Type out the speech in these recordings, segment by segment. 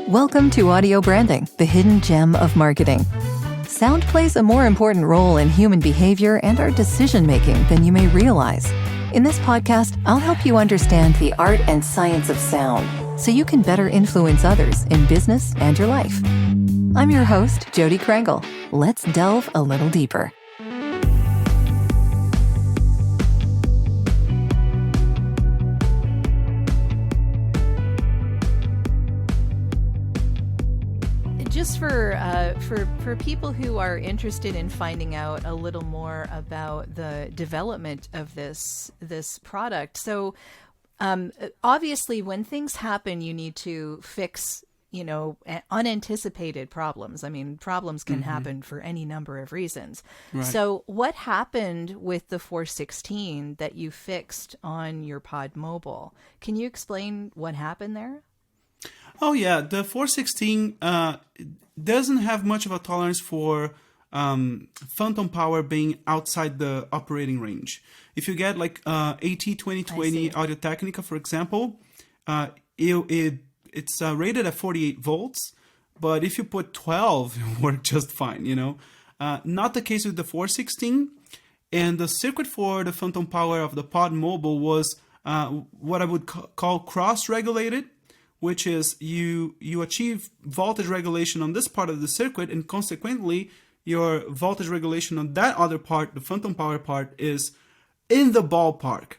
Welcome to Audio Branding, the hidden gem of marketing. Sound plays a more important role in human behavior and our decision-making than you may realize. In this podcast, I'll help you understand the art and science of sound so you can better influence others in business and your life. I'm your host, Jodi Krangle. Let's delve a little deeper. Just for people who are interested in finding out a little more about the development of this product. So obviously when things happen, you need to fix, unanticipated problems. I mean, problems can happen for any number of reasons. Right. So what happened with the 416 that you fixed on your PodMobile? Can you explain what happened there? Oh, yeah. The 416 doesn't have much of a tolerance for phantom power being outside the operating range. If you get like AT2020 Audio-Technica, for example, it's rated at 48 volts, but if you put 12, it will work just fine, Not the case with the 416. And the circuit for the phantom power of the PodMobile was what I would call cross-regulated, which is you achieve voltage regulation on this part of the circuit, and consequently your voltage regulation on that other part, the phantom power part, is in the ballpark.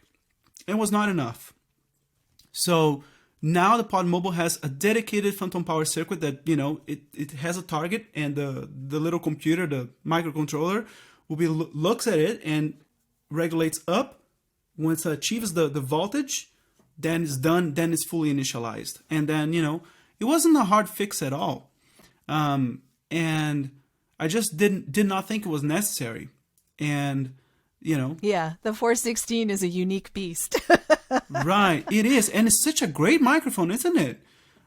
It was not enough. So now the PodMobile has a dedicated phantom power circuit that, it has a target, and the little computer, the microcontroller, looks at it and regulates up. Once it achieves the voltage, then it's done, then it's fully initialized. And then, it wasn't a hard fix at all. And I just did not think it was necessary. And, Yeah, the 416 is a unique beast. Right, it is. And it's such a great microphone, isn't it?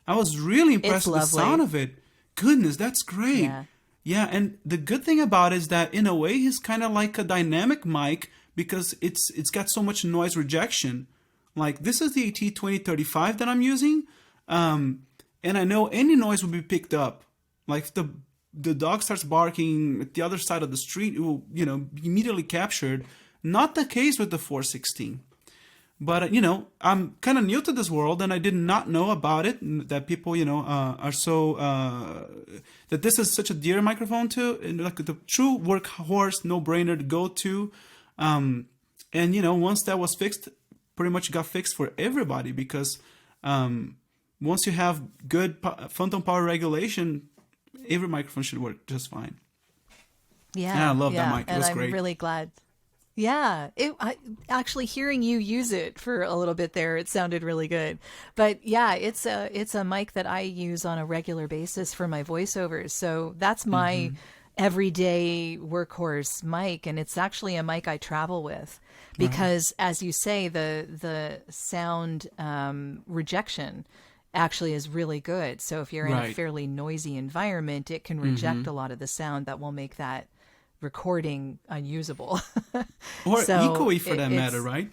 I was really impressed with the sound of it. Goodness, that's great. Yeah, and the good thing about it is that, in a way, he's kind of like a dynamic mic because it's got so much noise rejection. Like, this is the AT2035 that I'm using, and I know any noise will be picked up. Like, if the dog starts barking at the other side of the street, it will, be immediately captured. Not the case with the 416. But, I'm kind of new to this world, and I did not know about it, that people, are so, that this is such a dear microphone to, and like the true workhorse, no-brainer to go to. And, once that was fixed, pretty much got fixed for everybody, because once you have good phantom power regulation, every microphone should work just fine. Yeah, I love that mic. It was great. I'm really glad. Yeah, actually hearing you use it for a little bit there, it sounded really good. But yeah, it's a mic that I use on a regular basis for my voiceovers. So that's my everyday workhorse mic, and it's actually a mic I travel with because, as you say, the sound rejection actually is really good. So if you're in a fairly noisy environment, it can reject a lot of the sound that will make that recording unusable. Or echoey for that matter, right?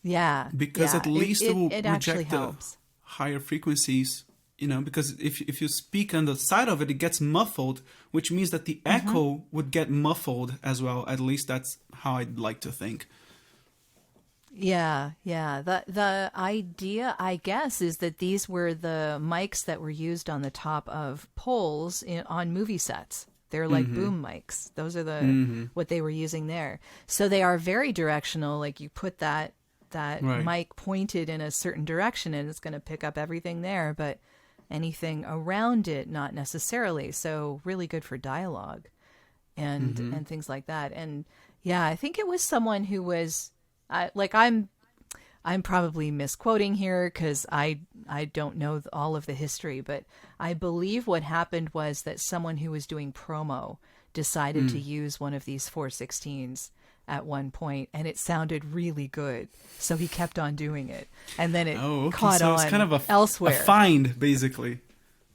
Yeah. Because at least it will actually reject the helps. higher frequencies. Because if you speak on the side of it, it gets muffled, which means that the echo would get muffled as well. At least that's how I'd like to think. Yeah. The idea, I guess, is that these were the mics that were used on the top of poles on movie sets. They're like boom mics. Those are what they were using there. So they are very directional. Like, you put that mic pointed in a certain direction, and it's going to pick up everything there. But anything around it, not necessarily. So really good for dialogue and things like that. And yeah, I think it was someone who was I'm probably misquoting here because I don't know all of the history, but I believe what happened was that someone who was doing promo decided to use one of these 416s at one point, and it sounded really good. So he kept on doing it, and then it caught on it's kind of elsewhere. A find, basically.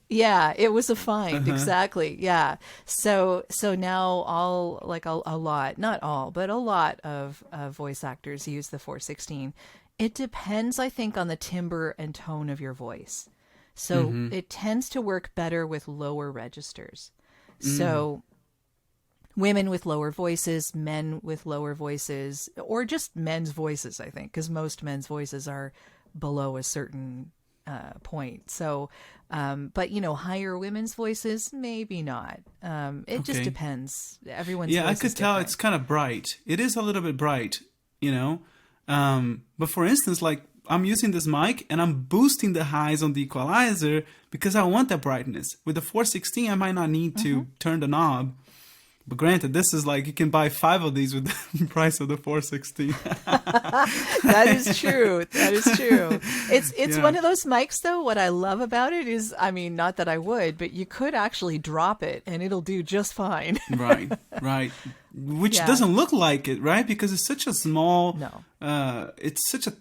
Yeah, it was a find. Exactly. Yeah. So now a lot, not all, but a lot of voice actors use the 416. It depends, I think, on the timbre and tone of your voice. So it tends to work better with lower registers. So women with lower voices, men with lower voices, or just men's voices, I think, because most men's voices are below a certain point. So, but higher women's voices, maybe not. It just depends. Everyone's voice I could is tell different. it's kind of bright. It is a little bit bright, But for instance, like I'm using this mic and I'm boosting the highs on the equalizer because I want that brightness. With the 416, I might not need to turn the knob. But granted, this is like you can buy 5 of these with the price of the 416. That is true. That is true. It's one of those mics, though. What I love about it is, I mean, not that I would, but you could actually drop it and it'll do just fine. Right. Which doesn't look like it, right? Because it's such a small, it's such a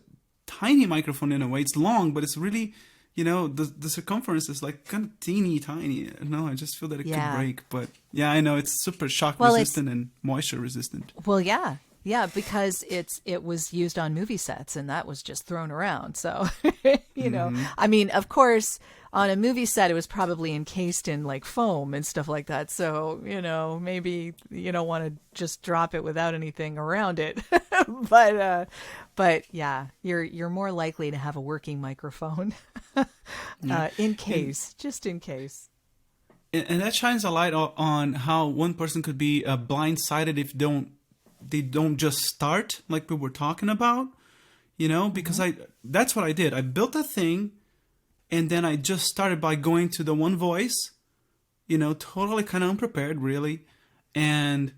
tiny microphone in a way. It's long, but it's really, the circumference is like kind of teeny tiny. I just feel that it could break. But yeah, I know it's super shock resistant and moisture resistant. Well, yeah, because it was used on movie sets and that was just thrown around. So, I mean, of course, on a movie set, it was probably encased in like foam and stuff like that. So, maybe you don't want to just drop it without anything around it. But yeah, you're more likely to have a working microphone just in case. And that shines a light on how one person could be blindsided if they don't just start like we were talking about, because that's what I did. I built that thing and then I just started by going to the one voice, totally kind of unprepared really. And,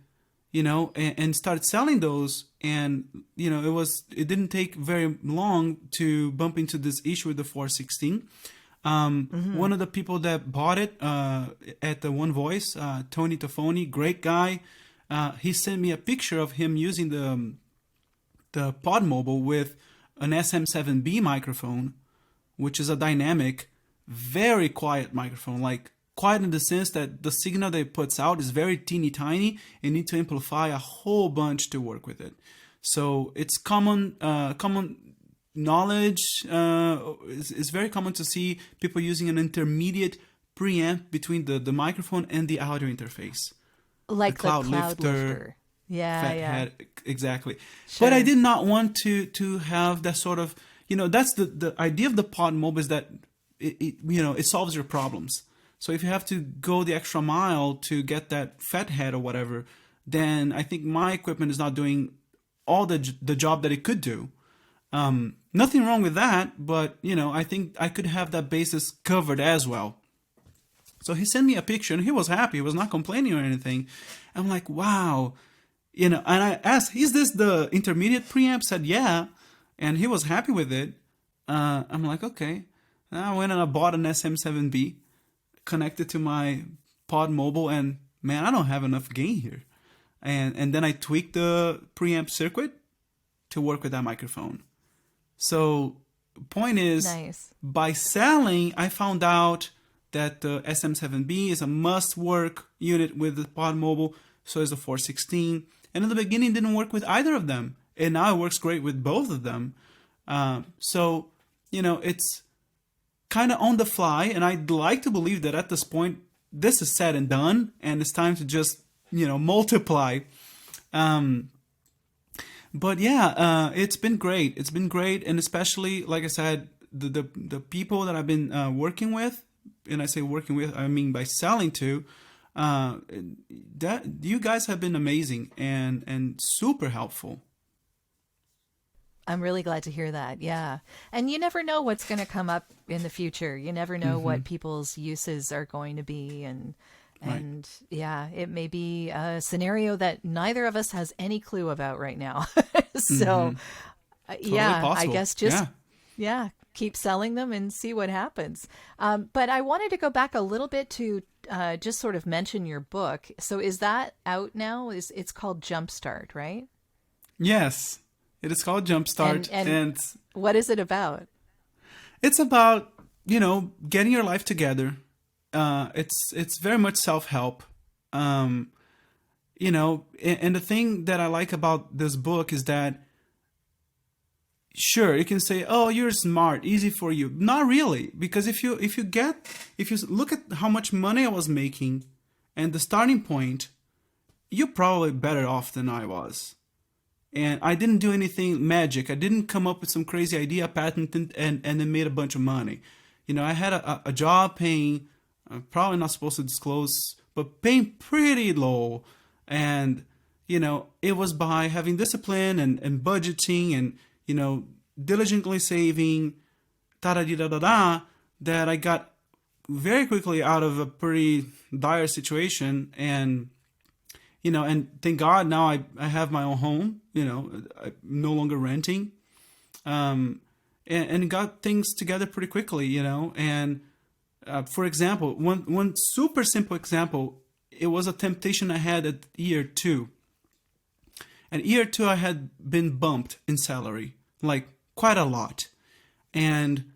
and started selling those. And, it didn't take very long to bump into this issue with the 416. One of the people that bought it at the One Voice, Tony Toffoni, great guy. He sent me a picture of him using the PodMobile with an SM7B microphone, which is a dynamic, very quiet microphone. Like quiet in the sense that the signal that it puts out is very teeny tiny and need to amplify a whole bunch to work with it. So it's common knowledge. It's very common to see people using an intermediate preamp between the microphone and the audio interface. Like the cloud lifter. Yeah. Head, exactly. Sure. But I did not want to have that sort of, that's the idea of the PodMobile is that it solves your problems. So if you have to go the extra mile to get that fat head or whatever, then I think my equipment is not doing all the job that it could do. Nothing wrong with that, but I think I could have that basis covered as well. So he sent me a picture and he was happy. He was not complaining or anything. I'm like, wow. And I asked, is this the intermediate preamp? Said, yeah. And he was happy with it. I'm like, okay. And I went and I bought an SM7B, connected to my PodMobile, and man, I don't have enough gain here. And then I tweaked the preamp circuit to work with that microphone. So point is, by selling, I found out that the SM7B is a must-work unit with the PodMobile, so is the 416. And in the beginning, it didn't work with either of them. And now it works great with both of them. So, it's kind of on the fly. And I'd like to believe that at this point, this is said and done. And it's time to just, multiply. But yeah, it's been great. It's been great. And especially, like I said, the people that I've been working with, and I say working with, I mean by selling to, that you guys have been amazing and super helpful. I'm really glad to hear that. Yeah. And you never know what's going to come up in the future. You never know what people's uses are going to be. And yeah, it may be a scenario that neither of us has any clue about right now. So totally possible. I guess just, keep selling them and see what happens. But I wanted to go back a little bit to just sort of mention your book. So is that out now? It's called Jumpstart, right? Yes, it is called Jumpstart. And what is it about? It's about, getting your life together. It's very much self-help. And the thing that I like about this book is that sure, you can say, oh, you're smart, easy for you. Not really, because if you look at how much money I was making and the starting point, you're probably better off than I was. And I didn't do anything magic. I didn't come up with some crazy idea, patented, and then made a bunch of money. I had a job paying, probably not supposed to disclose, but paying pretty low. And, it was by having discipline and budgeting and, diligently saving, da-da-da-da-da, that I got very quickly out of a pretty dire situation. And, and thank God now I have my own home, I'm no longer renting, and got things together pretty quickly, and for example, one super simple example, it was a temptation I had at year 2. At year 2, I had been bumped in salary, like quite a lot. And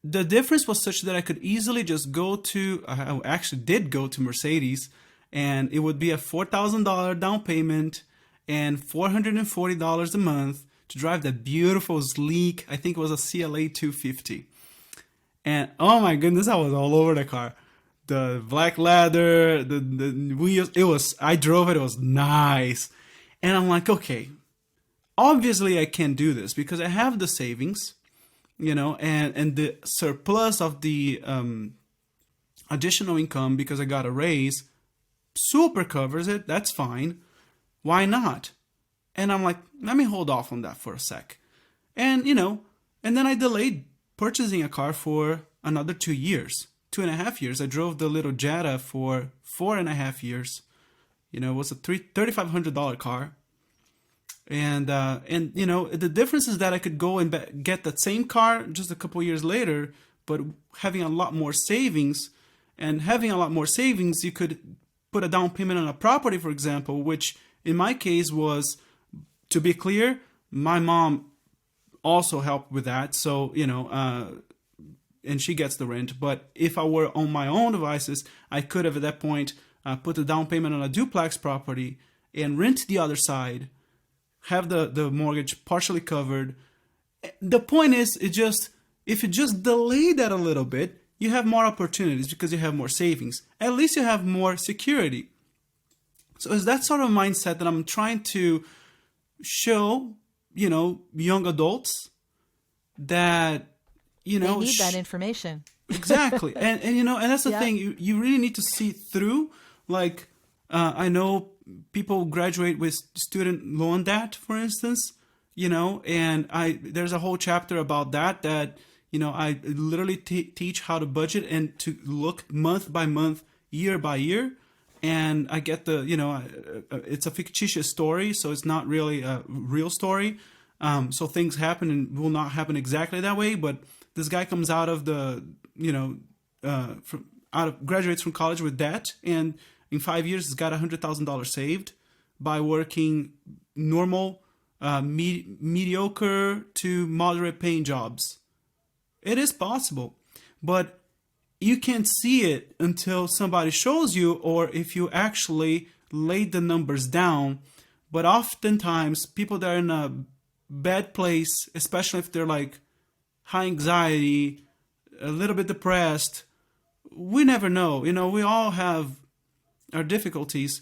the difference was such that I could easily just I actually did go to Mercedes, and it would be a $4,000 down payment and $440 a month to drive that beautiful, sleek, I think it was a CLA 250. And oh my goodness, I was all over the car. The black leather, the wheels, I drove it, it was nice. And I'm like, okay, obviously I can do this because I have the savings, and the surplus of the additional income because I got a raise super covers it. That's fine. Why not? And I'm like, let me hold off on that for a sec. And, and then I delayed purchasing a car for another 2 years, 2.5 years. I drove the little Jetta for 4.5 years. It was a $3,500 car. And the difference is that I could go and get that same car just a couple years later, but having a lot more savings. And having a lot more savings, you could put a down payment on a property, for example, which in my case was, to be clear, my mom also helped with that. So, and she gets the rent. But if I were on my own devices, I could have at that point put a down payment on a duplex property and rent the other side, have the mortgage partially covered. The point is, if you just delay that a little bit, you have more opportunities because you have more savings. At least you have more security. So it's that sort of mindset that I'm trying to show, young adults that, they need that information. Exactly. And that's the thing. You really need to see through. Like, I know people graduate with student loan debt, for instance, and there's a whole chapter about that, I literally teach how to budget and to look month by month, year by year. And I get it's a fictitious story, so it's not really a real story. So things happen and will not happen exactly that way. But this guy comes out of graduates from college with debt, and in 5 years he's got $100,000 saved by working normal, mediocre to moderate paying jobs. It is possible, but you can't see it until somebody shows you, or if you actually lay the numbers down. But oftentimes, people that are in a bad place, especially if they're like high anxiety, a little bit depressed, we never know. We all have our difficulties.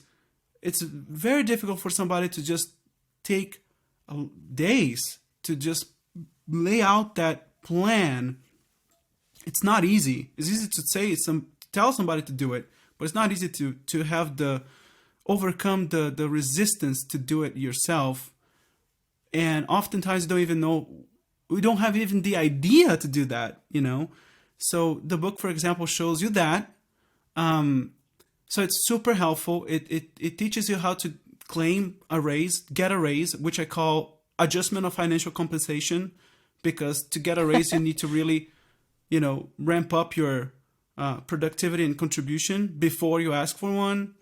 It's very difficult for somebody to just take days to just lay out that plan. It's not easy. It's easy to say, tell somebody to do it, but it's not easy to have overcome the resistance to do it yourself. And oftentimes we don't have even the idea to do that, So the book, for example, shows you that. So it's super helpful. It teaches you how to claim a raise, get a raise, which I call adjustment of financial compensation, because to get a raise, you need to really, ramp up your productivity and contribution before you ask for one.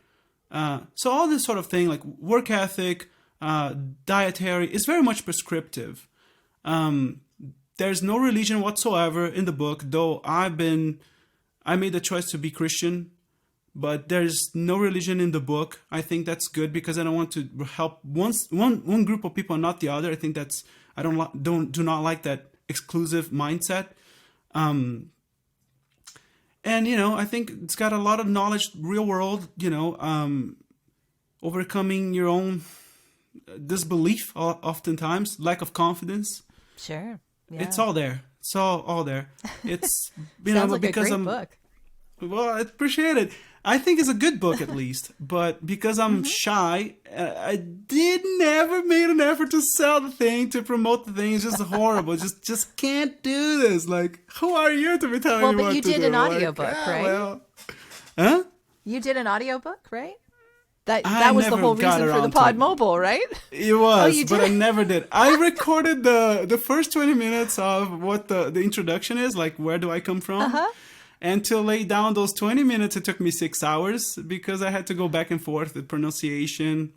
So all this sort of thing, like work ethic, dietary, is very much prescriptive. There's no religion whatsoever in the book, though I made the choice to be Christian, but there's no religion in the book. I think that's good because I don't want to help one group of people and not the other. I think that's I do not like that exclusive mindset. And I think it's got a lot of knowledge, real world, overcoming your own disbelief, oftentimes lack of confidence. Sure. Yeah. It's all there. It's all there. It's Sounds like because a great book. Well, I appreciate it. I think it's a good book at least, but because I'm shy, I did never made an effort to sell the thing, to promote the thing. It's just horrible. just can't do this. Like, who are you to be telling me what to do? Well, but you did an audiobook, right? Well, huh? You did an audiobook, right? That was the whole reason for the PodMobile, right? It was, but I never did. I recorded the first 20 minutes of what the introduction is, like where do I come from? And to lay down those 20 minutes, it took me 6 hours because I had to go back and forth with pronunciation.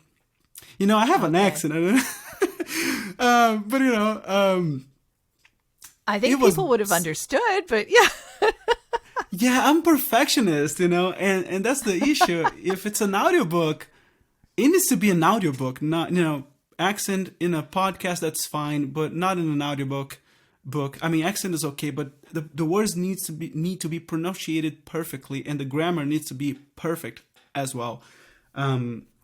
I have an accent. But I think people would have understood, but yeah. Yeah, I'm perfectionist, and that's the issue. If it's an audiobook, it needs to be an audiobook, not, accent in a podcast, that's fine, but not in an audiobook. I mean, accent is okay, but the words need to be pronunciated perfectly, and the grammar needs to be perfect as well.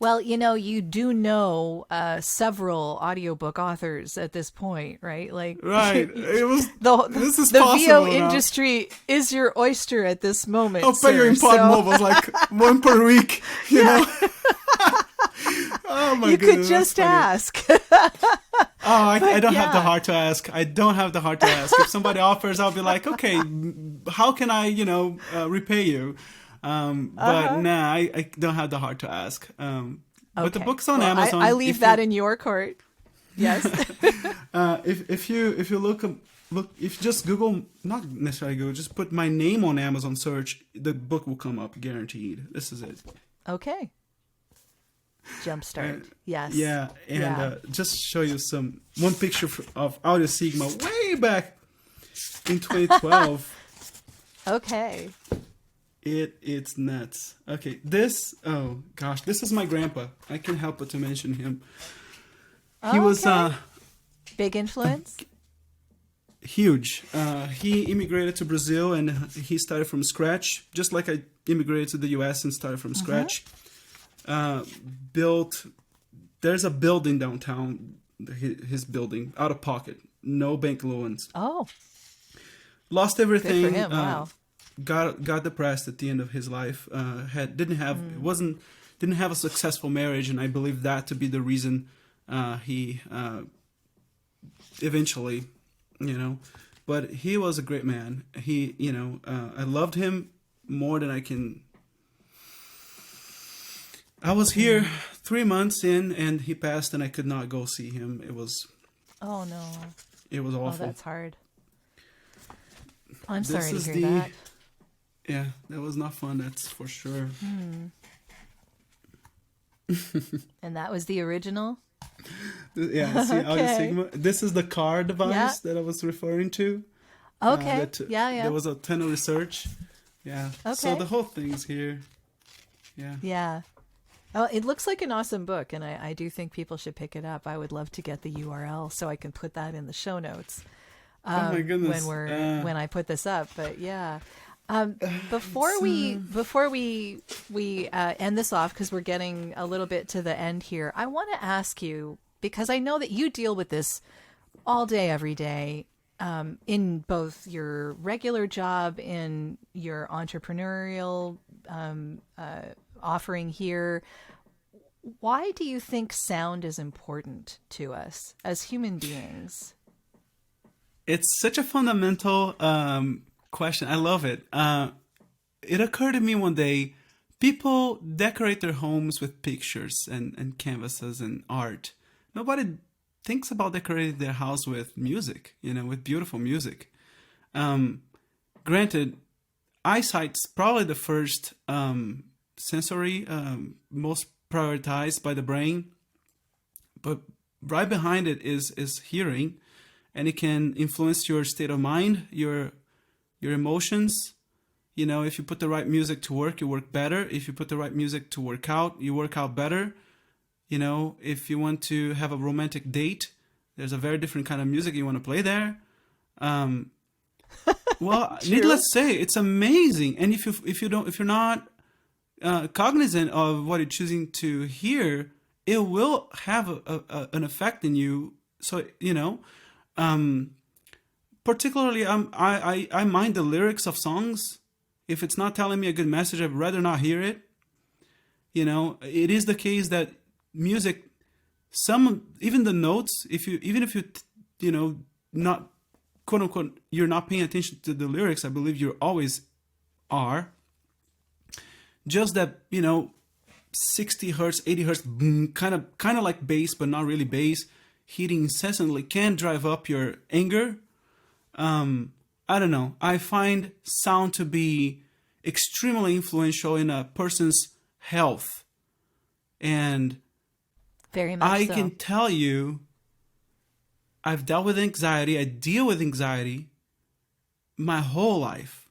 Well, you do know several audiobook authors at this point, right? Like, right. It was this is the possible VO industry is your oyster at this moment. I'll pay you in PodMobile, like one per week, you know. Oh my you goodness! You could just ask. I don't have the heart to ask. I don't have the heart to ask. If somebody offers, I'll be like, okay, how can I, repay you? But nah, I don't have the heart to ask. But the book's on Amazon. I leave that in your court. Yes. If you look, if you just Google, not necessarily Google, just put my name on Amazon search, the book will come up, guaranteed. This is it. Okay. Jumpstart. Yes. Yeah, and just show you one picture of Audiosigma way back in 2012. Okay. It's nuts. Okay, this is my grandpa. I can't help but to mention him. He was big influence. Huge. He immigrated to Brazil and he started from scratch, just like I immigrated to the US and started from scratch. There's a building downtown, his building, out of pocket, no bank loans. Oh. Lost everything. Good for him. Wow. Got depressed at the end of his life. Didn't have a successful marriage, and I believe that to be the reason he eventually, But he was a great man. He, I loved him more than I can. I was here 3 months in, and he passed, and I could not go see him. It was. Oh no. It was awful. Oh, that's hard. I'm sorry to hear that. Yeah, that was not fun, that's for sure. And that was the original? Yeah, see, Audiosigma. This is the car device that I was referring to. Okay, There was a ton of research. Yeah, okay. So the whole thing's here. Yeah. Yeah. Oh, it looks like an awesome book, and I do think people should pick it up. I would love to get the URL so I can put that in the show notes. Oh my goodness! When I put this up, but yeah. Before we end this off, because we're getting a little bit to the end here, I want to ask you, because I know that you deal with this all day, every day, in both your regular job, in your entrepreneurial offering here. Why do you think sound is important to us as human beings? It's such a fundamental question. I love it. It occurred to me one day, people decorate their homes with pictures and canvases and art. Nobody thinks about decorating their house with music, with beautiful music. Granted, eyesight's probably the first sensory, most prioritized by the brain, but right behind it is hearing, and it can influence your state of mind, your emotions. If you put the right music to work, you work better. If you put the right music to work out, you work out better. If you want to have a romantic date, There's a very different kind of music you want to play there. Well, needless to say, it's amazing. And if you're not cognizant of what you're choosing to hear, it will have an effect in you. So particularly, I mind the lyrics of songs. If it's not telling me a good message, I'd rather not hear it. It is the case that music, even the notes, even if you not quote unquote, you're not paying attention to the lyrics, I believe you always are. Just that, 60 hertz, 80 hertz, boom, kind of like bass, but not really bass, hitting incessantly can drive up your anger. I don't know. I find sound to be extremely influential in a person's health. And very much I so. can tell you, I've dealt with anxiety. I deal with anxiety my whole life.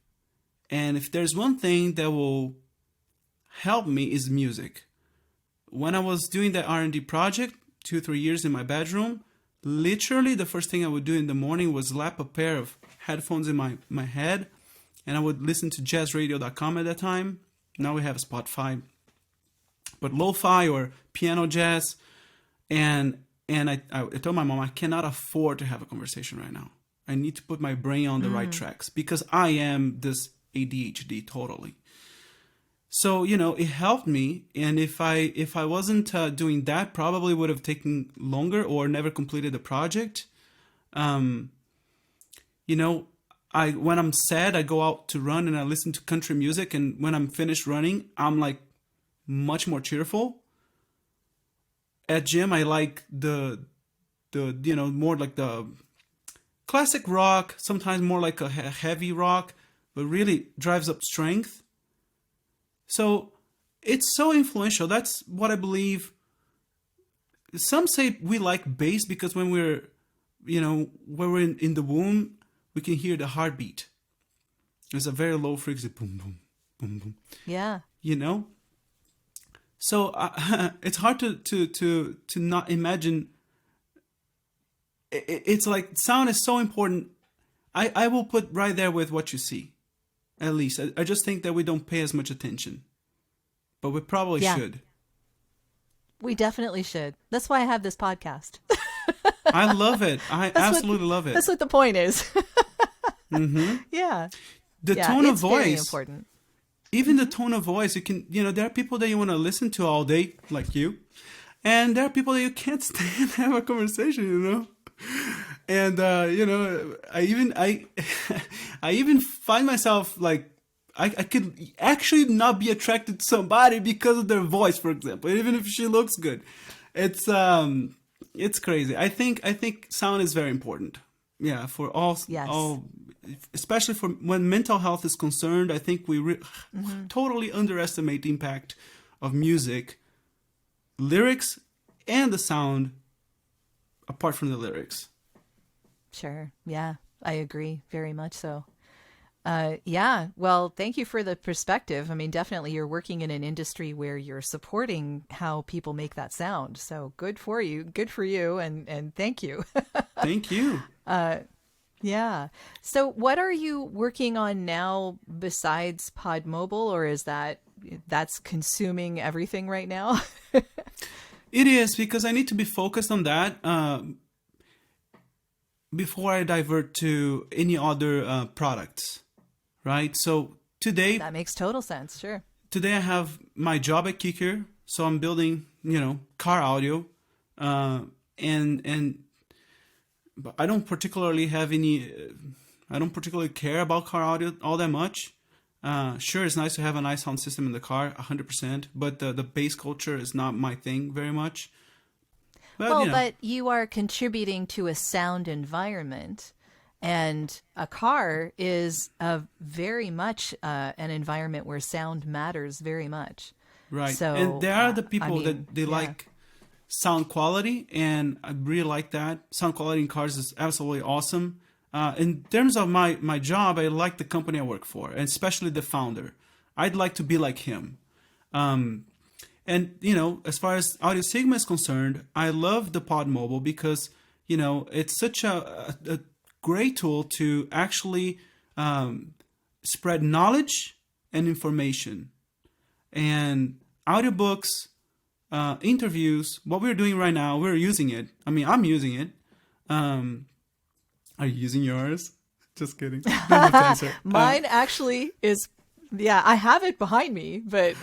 And if there's one thing that will help me is music. When I was doing that R&D project, 2-3 years in my bedroom, literally the first thing I would do in the morning was slap a pair of headphones in my head, and I would listen to jazzradio.com at that time. Now we have Spotify. But lo-fi or piano jazz, and I told my mom, I cannot afford to have a conversation right now. I need to put my brain on the right tracks because I am this ADHD totally. So, it helped me. And if I wasn't doing that, probably would have taken longer or never completed the project. When I'm sad, I go out to run and I listen to country music. And when I'm finished running, I'm like much more cheerful. At gym, I like the more like the classic rock, sometimes more like a heavy rock, but really drives up strength. So it's so influential. That's what I believe. Some say we like bass because when we're in the womb, we can hear the heartbeat. It's a very low frequency, boom, boom, boom, boom. Yeah. So it's hard to not imagine. It's like sound is so important. I will put right there with what you see. At least I just think that we don't pay as much attention, but we probably should. We definitely should. That's why I have this podcast. I love it. I absolutely love it. That's what the point is. Mm-hmm. Yeah. The tone of voice. Very important. Even the tone of voice, you can, there are people that you want to listen to all day, like you, and there are people that you can't stand and have a conversation, And I even find myself like I could actually not be attracted to somebody because of their voice, for example, even if she looks good. It's crazy. I think sound is very important. Yeah, for all, especially for when mental health is concerned. I think we totally underestimate the impact of music, lyrics, and the sound. Apart from the lyrics. Sure. Yeah, I agree. Very much so. Yeah. Well, thank you for the perspective. I mean, definitely you're working in an industry where you're supporting how people make that sound. So good for you. Good for you. And thank you. Thank you. Yeah. So what are you working on now besides PodMobile, or is that's consuming everything right now? It is, because I need to be focused on that before I divert to any other products, right? So today... That makes total sense, sure. Today I have my job at Kicker, so I'm building, car audio, and but I don't particularly care about car audio all that much. Sure, it's nice to have a nice sound system in the car, 100%, but the bass culture is not my thing very much. But, but you are contributing to a sound environment, and a car is very much an environment where sound matters very much. Right. So, and there are the people that they like sound quality, and I really like that. Sound quality in cars is absolutely awesome. In terms of my job, I like the company I work for, and especially the founder. I'd like to be like him. And, as far as Audiosigma is concerned, I love the PodMobile because, it's such a great tool to actually spread knowledge and information. And audiobooks, interviews, what we're doing right now, we're using it. I mean, I'm using it. Are you using yours? Just kidding. Mine actually is, I have it behind me, but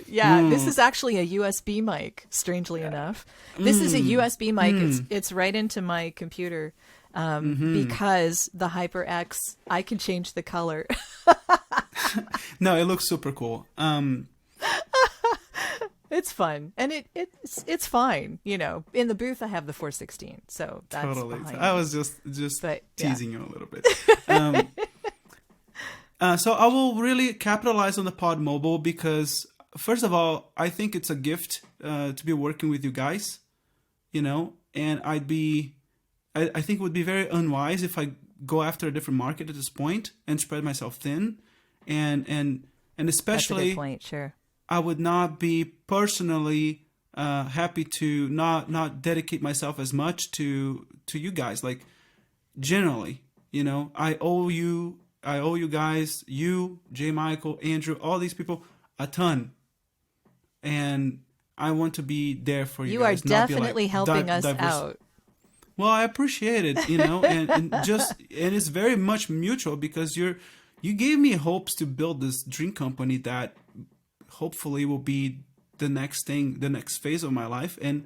this is actually a USB mic, strangely enough. This is a USB mic. It's right into my computer because the HyperX, I can change the color. No, it looks super cool. It's fun, and it's fine. In the booth I have the 416, so that's totally. behind I me. was just teasing you a little bit. So I will really capitalize on the PodMobile because, first of all, I think it's a gift to be working with you guys, and I think it would be very unwise if I go after a different market at this point and spread myself thin, and especially, that's a good point, sure. I would not be personally happy to not dedicate myself as much to you guys. Like, generally, I owe you guys, you, J. Michael, Andrew, all these people, a ton. And I want to be there for you guys. You are definitely helping us out. Well, I appreciate it, and it's very much mutual because you gave me hopes to build this dream company that hopefully will be the next phase of my life. And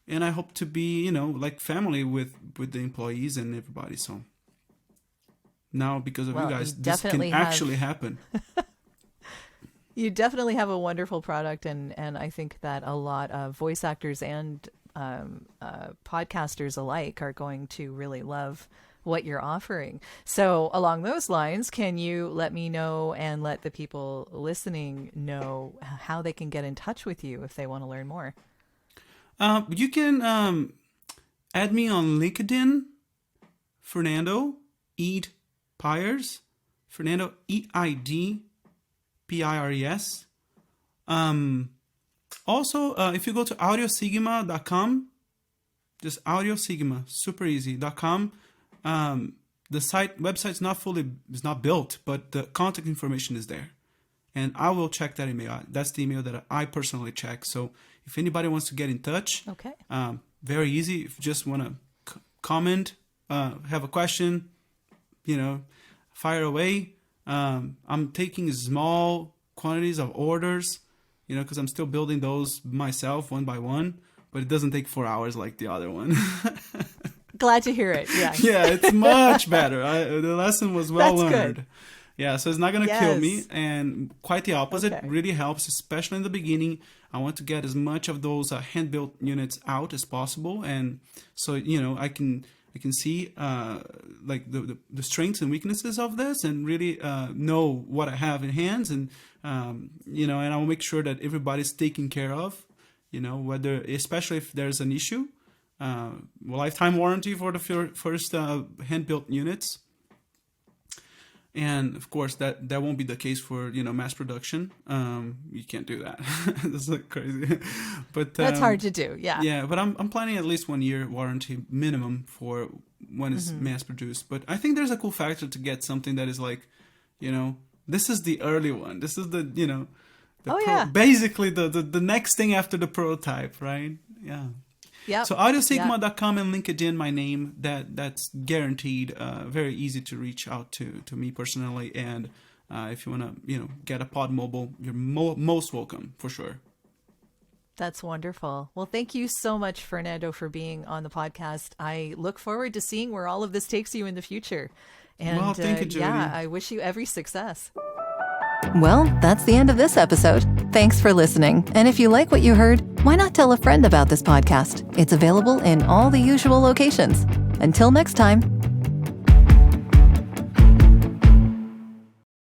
I hope to be, like family with the employees and everybody. So now, because of you guys, this can actually happen. You definitely have a wonderful product, and I think that a lot of voice actors and podcasters alike are going to really love what you're offering. So along those lines, can you let me know and let the people listening know how they can get in touch with you if they want to learn more? You can add me on LinkedIn, Fernando Eid Pires, Fernando Eid Pires. Also, if you go to Audiosigma.com, just Audiosigma, super easy.com. The website's not built, but the contact information is there, and I will check that email. That's the email that I personally check. So if anybody wants to get in touch, okay, very easy. If you just want to comment, have a question, fire away. I'm taking small quantities of orders, because I'm still building those myself one by one, but it doesn't take 4 hours like the other one. Glad to hear it. Yeah. Yeah, it's much better. The lesson was well learned. Good. Yeah, so it's not going to kill me, and quite the opposite. Okay. Really helps, especially in the beginning. I want to get as much of those hand-built units out as possible, and so I can see like the strengths and weaknesses of this, and really know what I have in hands, and and I will make sure that everybody's taken care of. Whether, especially if there's an issue. Lifetime warranty for the first hand-built units, and of course that won't be the case for mass production. You can't do that. That's like crazy, but that's hard to do. Yeah, but I'm planning at least 1 year warranty minimum for when it's mass produced. But I think there's a cool factor to get something that is like, this is the early one. This is the basically the next thing after the prototype, right? Yeah. Yeah. So Audiosigma.com and LinkedIn, my name, that's guaranteed. Very easy to reach out to me personally, and if you want to get a PodMobile, you're most welcome for sure. That's wonderful. Well, thank you so much, Fernando, for being on the podcast. I look forward to seeing where all of this takes you in the future. And thank you, Jodi. I wish you every success. Well, that's the end of this episode. Thanks for listening. And if you like what you heard, why not tell a friend about this podcast? It's available in all the usual locations. Until next time.